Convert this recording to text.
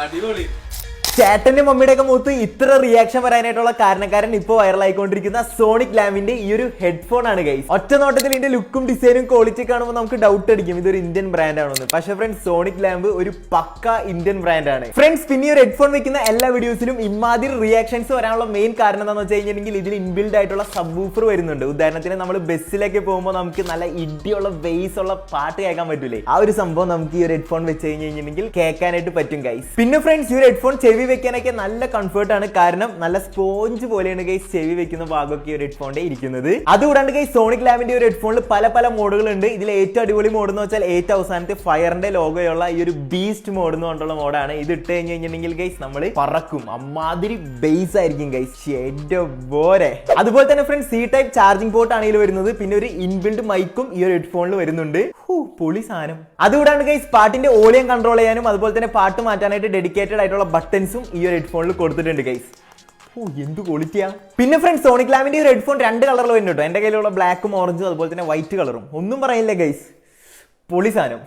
അടിപൊളി. ചേട്ടന്റെ മമ്മിയുടെ ഒക്കെ മുഖത്ത് ഇത്ര റിയാക്ഷൻ വരാനായിട്ടുള്ള കാരണക്കാരൻ ഇപ്പോൾ വൈറലായിക്കൊണ്ടിരിക്കുന്ന സോണിക് ലാമിന്റെ ഈ ഒരു ഹെഡ്ഫോൺ ആണ് ഗൈസ്. ഒറ്റ നോട്ടത്തിൽ ഇതിന്റെ ലുക്കും ഡിസൈനും ക്വാളിറ്റി കാണുമ്പോൾ നമുക്ക് ഡൗട്ട് അടിക്കും ഇതൊരു ഇന്ത്യൻ ബ്രാൻഡ് ആണെന്ന്. പക്ഷേ ഫ്രണ്ട്സ്, സോണിക് ലാമ്പ് ഒരു പക്ക ഇന്ത്യൻ ബ്രാൻഡ് ആണ് ഫ്രണ്ട്സ്. പിന്നെ ഒരു ഹെഡ്ഫോൺ വെക്കുന്ന എല്ലാ വീഡിയോസിലും ഇമാതിരി റിയാക്ഷൻസ് വരാനുള്ള മെയിൻ കാരണം എന്താണെന്ന് വെച്ച് കഴിഞ്ഞിട്ടുണ്ടെങ്കിൽ ഇതിൽ ഇൻബിൽഡ് ആയിട്ടുള്ള സബ് വൂഫർ വരുന്നുണ്ട്. ഉദാഹരണത്തിന് നമ്മൾ ബസ്സിലൊക്കെ പോകുമ്പോൾ നമുക്ക് നല്ല ഇടിയുള്ള ബേസ് ഉള്ള പാട്ട് കേൾക്കാൻ പറ്റൂലേ, ആ ഒരു സംഭവം നമുക്ക് ഈ ഒരു ഹെഡ്ഫോൺ വെച്ച് കഴിഞ്ഞിട്ടുണ്ടെങ്കിൽ കേൾക്കാനായിട്ട് പറ്റും ഗൈസ്. പിന്നെ ഫ്രണ്ട്സ്, ഈ ഒരു ഹെഡ്ഫോൺ ചെവി വെക്കാനൊക്കെ നല്ല കംഫർട്ട് ആണ്. കാരണം നല്ല സ്പോഞ്ച് പോലെയാണ് ഗൈസ് ചെവി വെക്കുന്ന ഭാഗമൊക്കെ ഈ ഒരു ഹെഡ്ഫോണിന്റെ ഇരിക്കുന്നത്. അതുകൂടാണ്ട് ഗൈസ്, സോണിക് ലാമ്പിന്റെ ഒരു ഹെഡ്ഫോണിൽ പല പല മോഡുകൾ ഉണ്ട്. ഇതിൽ ഏറ്റവും അടിപൊളി മോഡ് എന്ന് വെച്ചാൽ ഏറ്റവും അവസാനത്തെ ഫയറിന്റെ ലോഗോയുള്ള ഈ ഒരു ബീസ്റ്റ് മോഡ് എന്ന് പറഞ്ഞിട്ടുള്ള മോഡാണ്. ഇത് ഇട്ട് കഴിഞ്ഞിട്ടുണ്ടെങ്കിൽ ഗൈസ് നമ്മൾ പറക്കും, അമ്മാതിരി ബേസ് ആയിരിക്കും ഗൈസ്. പോരെ. അതുപോലെ തന്നെ friends, C type charging port ആണ് ഇതിൽ വരുന്നത്. പിന്നെ ഒരു ഇൻബിൽഡ് മൈക്കും ഈ ഒരു ഹെഡ്ഫോണിൽ വരുന്നുണ്ട്. പൊളി സാധനം. അതുകൂടാണ്ട് ഗൈസ്, പാട്ടിന്റെ വോളിയം കൺട്രോൾ ചെയ്യാനും അതുപോലെ തന്നെ പാട്ട് മാറ്റാനായിട്ട് ഡെഡിക്കേറ്റഡ് ആയിട്ടുള്ള ബട്ടൺസും ഈ ഒരു ഹെഡ്ഫോണിൽ കൊടുത്തിട്ടുണ്ട് ഗൈസ്. എന്ത് ക്വാളിറ്റിയാ. പിന്നെ ഫ്രണ്ട്സ്, സോണിക് ലാമ്പിന്റെ ഒരു ഹെഡ്ഫോൺ 2 കളറിൽ വരുന്നുണ്ട്. എന്റെ കയ്യിലുള്ള ബ്ലാക്കും ഓറഞ്ചും അതുപോലെ തന്നെ വൈറ്റ് കളറും. ഒന്നും പറയില്ല ഗൈസ്, പൊളി സാധനം.